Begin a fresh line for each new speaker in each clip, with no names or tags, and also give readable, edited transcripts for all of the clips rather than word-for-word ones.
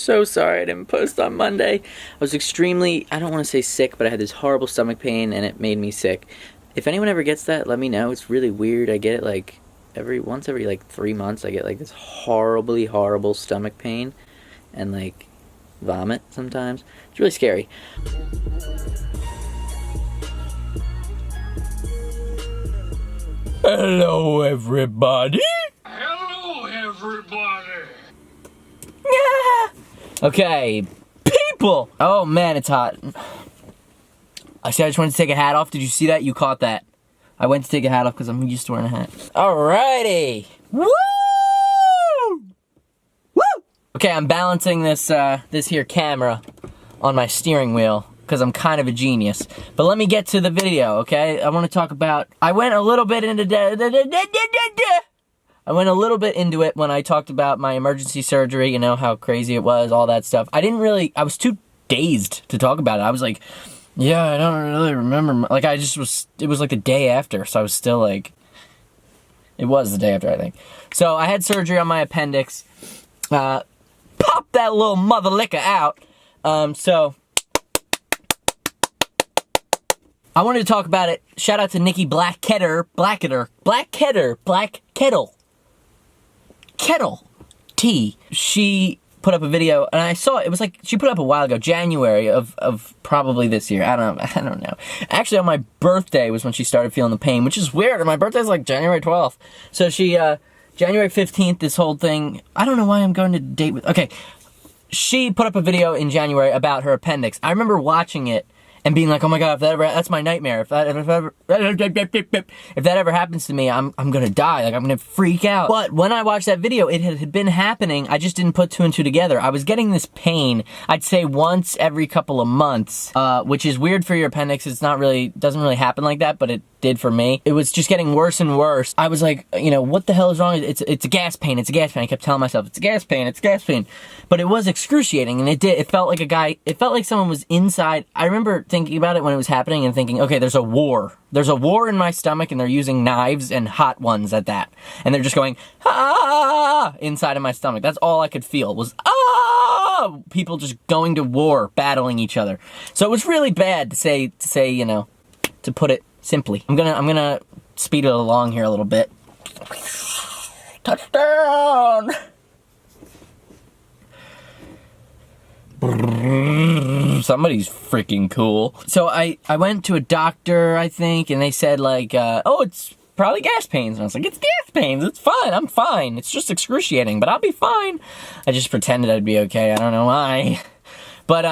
so sorry I didn't post on Monday. I was extremely, I don't want to say sick, but I had this horrible stomach pain and it made me sick. If anyone ever gets that, let me know. It's really weird. I get it like once every like 3 months. I get like this horrible stomach pain and like vomit sometimes. It's really scary. Hello, everybody.
Hello, everybody.
Yeah. Okay, people. Oh man, it's hot. I said I just wanted to take a hat off. Did you see that? You caught that. I went to take a hat off because I'm used to wearing a hat. Alrighty. Woo! Woo! Okay, I'm balancing this this here camera on my steering wheel because I'm kind of a genius. But let me get to the video, okay? I want to talk about. I went a little bit into it when I talked about my emergency surgery. You know how crazy it was, all that stuff. I was too dazed to talk about it. I was like, yeah, I don't really remember. Like, it was like the day after, so I was still like, it was the day after, I think. So, I had surgery on my appendix. Pop that little mother liquor out. So, I wanted to talk about it. Shout out to Nikki Blacketter. Kettle T. She put up a video, and I saw it. It was like, she put up a while ago, January of probably this year. I don't know. Actually, on my birthday was when she started feeling the pain, which is weird. My birthday's like January 12th. So she, January 15th, this whole thing, I don't know why I'm going to date with, okay. She put up a video in January about her appendix. I remember watching it and being like, oh my god, if that ever, that's my nightmare. If that ever happens to me, I'm gonna die. Like, I'm gonna freak out. But when I watched that video, it had been happening. I just didn't put two and two together. I was getting this pain, I'd say once every couple of months, which is weird for your appendix. It's not really, doesn't really happen like that, but it did for me. It was just getting worse and worse. I was like, you know, what the hell is wrong? It's a gas pain. It's a gas pain. I kept telling myself, it's a gas pain. It's a gas pain. But it was excruciating, and it felt like it felt like someone was inside. I remember thinking about it when it was happening and thinking, okay, there's a war. There's a war in my stomach, and they're using knives and hot ones at that. And they're just going, ah, inside of my stomach. That's all I could feel was, ah, people just going to war, battling each other. So it was really bad to say, you know, to put it simply. I'm gonna speed it along here a little bit. Touchdown! Somebody's freaking cool. So I went to a doctor, I think, and they said like, oh, it's probably gas pains. And I was like, it's gas pains, it's fine, I'm fine. It's just excruciating, but I'll be fine. I just pretended I'd be okay, I don't know why. But,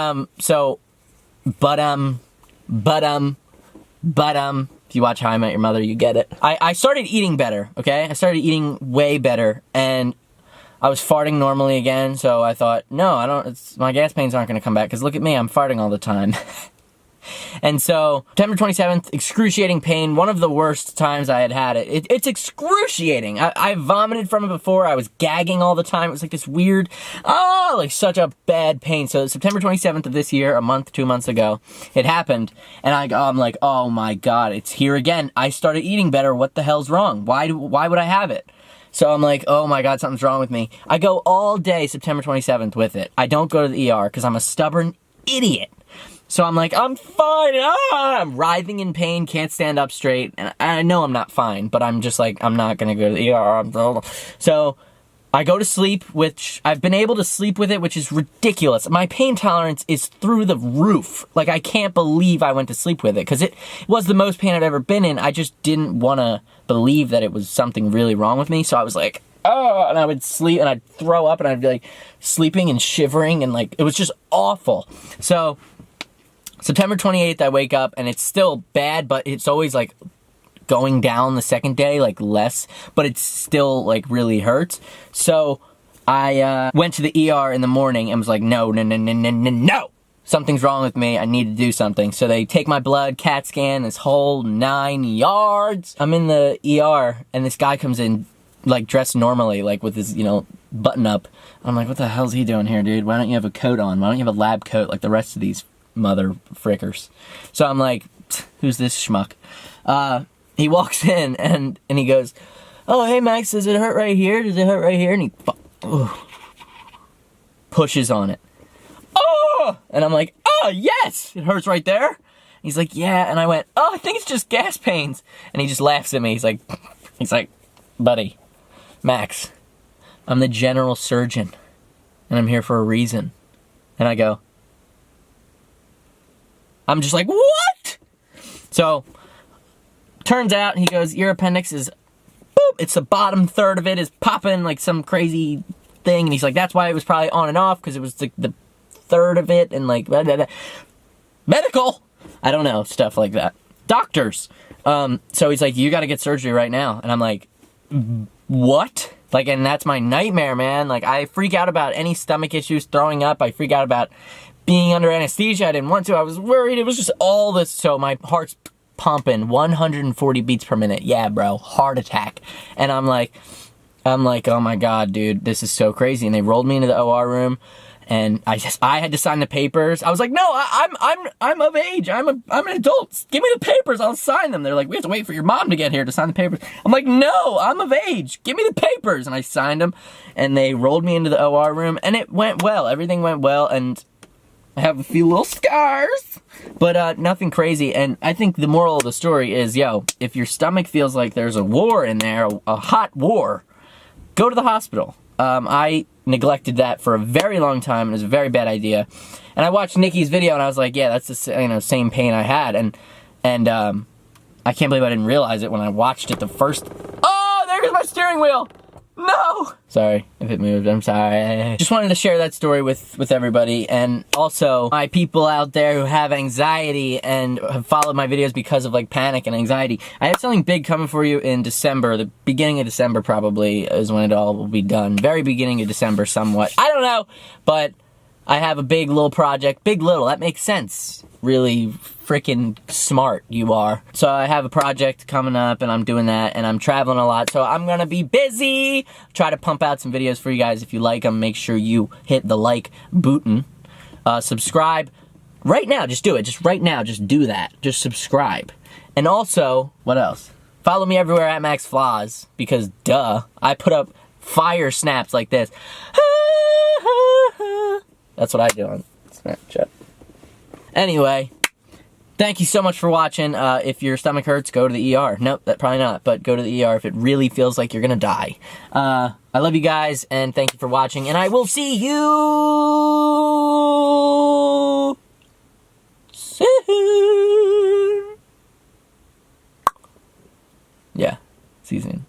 if you watch How I Met Your Mother, you get it. I started eating better, okay? I started eating way better, and I was farting normally again, so I thought, no, my gas pains aren't gonna come back, because look at me, I'm farting all the time. And so, September 27th, excruciating pain, one of the worst times I had it. It's excruciating. I vomited from it before, I was gagging all the time, it was like this weird, like such a bad pain. So September 27th of this year, 2 months ago, it happened, and I'm like, oh my god, it's here again. I started eating better, what the hell's wrong? Why would I have it? So I'm like, oh my god, something's wrong with me. I go all day September 27th with it. I don't go to the ER, because I'm a stubborn idiot. So I'm like, I'm fine, I'm writhing in pain, can't stand up straight, and I know I'm not fine, but I'm just like, I'm not gonna go to the ER. So I go to sleep, which I've been able to sleep with it, which is ridiculous. My pain tolerance is through the roof. Like, I can't believe I went to sleep with it, because it was the most pain I've ever been in. I just didn't want to believe that it was something really wrong with me, so I was like, oh, and I would sleep, and I'd throw up, and I'd be like sleeping and shivering, and like, it was just awful. So September 28th, I wake up, and it's still bad, but it's always like going down the second day, like less, but it still like really hurts. So I went to the ER in the morning and was like, no, something's wrong with me, I need to do something. So they take my blood, CAT scan, this whole 9 yards. I'm in the ER, and this guy comes in, like dressed normally, like with his, you know, button up. I'm like, what the hell's he doing here, dude? Why don't you have a coat on? Why don't you have a lab coat like the rest of these mother frickers? So I'm like, who's this schmuck? He walks in, and he goes, oh, hey Max, does it hurt right here? Does it hurt right here? And he pushes on it. Oh! And I'm like, oh, yes! It hurts right there. He's like, yeah. And I went, oh, I think it's just gas pains. And he just laughs at me. He's like, buddy, Max, I'm the general surgeon. And I'm here for a reason. And I go, I'm just like, what? So, turns out, he goes, your appendix is, boop, it's the bottom third of it is popping like some crazy thing. And he's like, that's why it was probably on and off, because it was the third of it, and like, blah, blah, blah. Medical! I don't know, stuff like that. Doctors! So he's like, you gotta get surgery right now. And I'm like, what? Like, and that's my nightmare, man. Like, I freak out about any stomach issues, throwing up. I freak out about being under anesthesia. I didn't want to. I was worried. It was just all this. So my heart's pumping 140 beats per minute. Yeah, bro. Heart attack. And I'm like, oh my God, dude, this is so crazy. And they rolled me into the OR room. And I had to sign the papers. I was like, no, I'm of age. I'm an adult. Give me the papers. I'll sign them. They're like, we have to wait for your mom to get here to sign the papers. I'm like, no, I'm of age. Give me the papers. And I signed them. And they rolled me into the OR room. And it went well. Everything went well. And I have a few little scars. But nothing crazy. And I think the moral of the story is, yo, if your stomach feels like there's a war in there, a hot war, go to the hospital. I neglected that for a very long time, and it was a very bad idea. And I watched Nikki's video, and I was like, yeah, that's the same pain I had. And I can't believe I didn't realize it when I watched it the first... Oh, there goes my steering wheel! No! Sorry if it moved, I'm sorry. Just wanted to share that story with everybody, and also my people out there who have anxiety and have followed my videos because of like panic and anxiety. I have something big coming for you in December. The beginning of December probably is when it all will be done. Very beginning of December somewhat. I don't know, but I have a big little project. Big little, that makes sense. Really freaking smart you are. So I have a project coming up, and I'm doing that, and I'm traveling a lot, so I'm gonna be busy. Try to pump out some videos for you guys. If you like them, make sure you hit the like button. Subscribe right now. Just do it. Just right now. Just do that. Just subscribe. And also, what else? Follow me everywhere at Max Flaws, because duh, I put up fire snaps like this. That's what I do on Snapchat. Anyway, thank you so much for watching. If your stomach hurts, go to the ER. Nope, that probably not, but go to the ER if it really feels like you're gonna die. I love you guys, and thank you for watching, and I will see you soon. Yeah, see you soon.